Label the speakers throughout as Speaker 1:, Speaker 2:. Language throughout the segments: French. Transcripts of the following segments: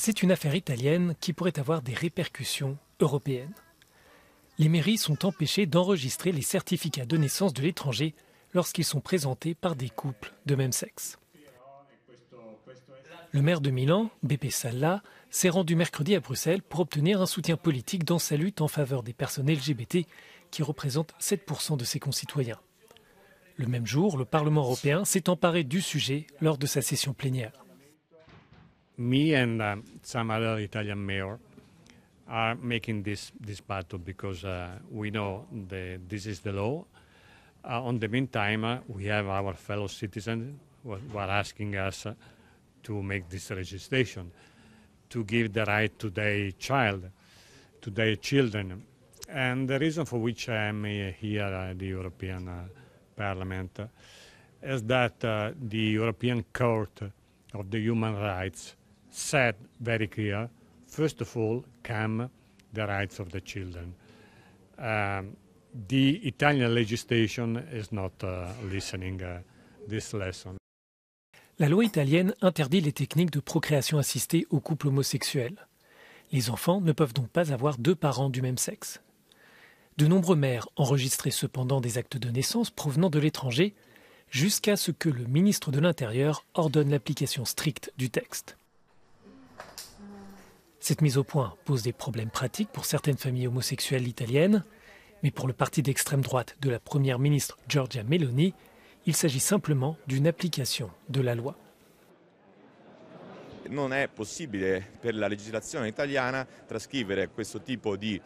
Speaker 1: C'est une affaire italienne qui pourrait avoir des répercussions européennes. Les mairies sont empêchées d'enregistrer les certificats de naissance de l'étranger lorsqu'ils sont présentés par des couples de même sexe. Le maire de Milan, Beppe Salla, s'est rendu mercredi à Bruxelles pour obtenir un soutien politique dans sa lutte en faveur des personnes LGBT qui représentent 7% de ses concitoyens. Le même jour, le Parlement européen s'est emparé du sujet lors de sa session plénière.
Speaker 2: Me and some other Italian mayors are making this battle because we know this is the law. On the meantime, we have our fellow citizens who are asking us to make this legislation, to give the right to their child, to their children. And the reason for which I am here at the European Parliament is that the European Court of the Human Rights said very clear, first of all, come the rights of the children. The Italian legislation is not listening this lesson.
Speaker 1: La loi italienne interdit les techniques de procréation assistée aux couples homosexuels. Les enfants ne peuvent donc pas avoir deux parents du même sexe. De nombreux maires enregistraient cependant des actes de naissance provenant de l'étranger, jusqu'à ce que le ministre de l'Intérieur ordonne l'application stricte du texte. Cette mise au point pose des problèmes pratiques pour certaines familles homosexuelles italiennes, mais pour le parti d'extrême droite de la première ministre Giorgia Meloni, il s'agit simplement d'une application de la loi.
Speaker 3: Non è possibile per la legislazione italiana trascrivere questo tipo di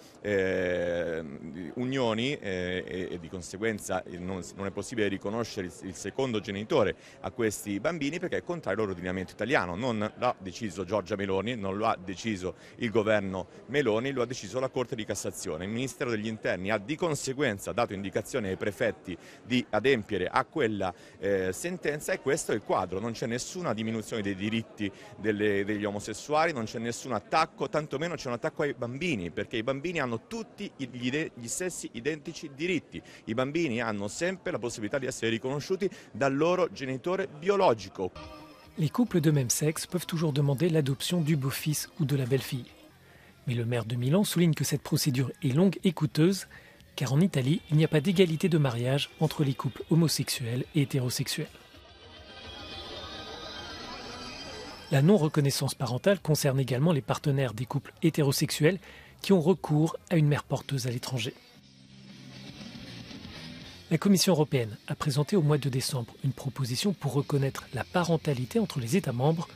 Speaker 3: unioni e di conseguenza non è possibile riconoscere il secondo genitore a questi bambini perché è contrario all'ordinamento italiano. Non l'ha deciso Giorgia Meloni, non lo ha deciso il governo Meloni, lo ha deciso la Corte di Cassazione. Il Ministero degli Interni ha di conseguenza dato indicazione ai prefetti di adempiere a quella sentenza e questo è il quadro. Non c'è nessuna diminuzione dei diritti degli omosessuali, non c'è nessun attacco, tantomeno c'è un attacco ai bambini, perché i bambini hanno tutti gli stessi identici diritti. I bambini hanno sempre la possibilità di essere riconosciuti dal loro genitore biologico.
Speaker 1: Les couples de même sexe peuvent toujours demander l'adoption du beau-fils ou de la belle-fille. Mais le maire de Milan souligne que cette procédure est longue et coûteuse, car en Italie, il n'y a pas d'égalité de mariage entre les couples homosexuels et hétérosexuels. La non-reconnaissance parentale concerne également les partenaires des couples hétérosexuels qui ont recours à une mère porteuse à l'étranger. La Commission européenne a présenté au mois de décembre une proposition pour reconnaître la parentalité entre les États membres,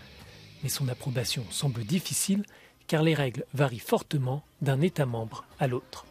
Speaker 1: mais son approbation semble difficile car les règles varient fortement d'un État membre à l'autre.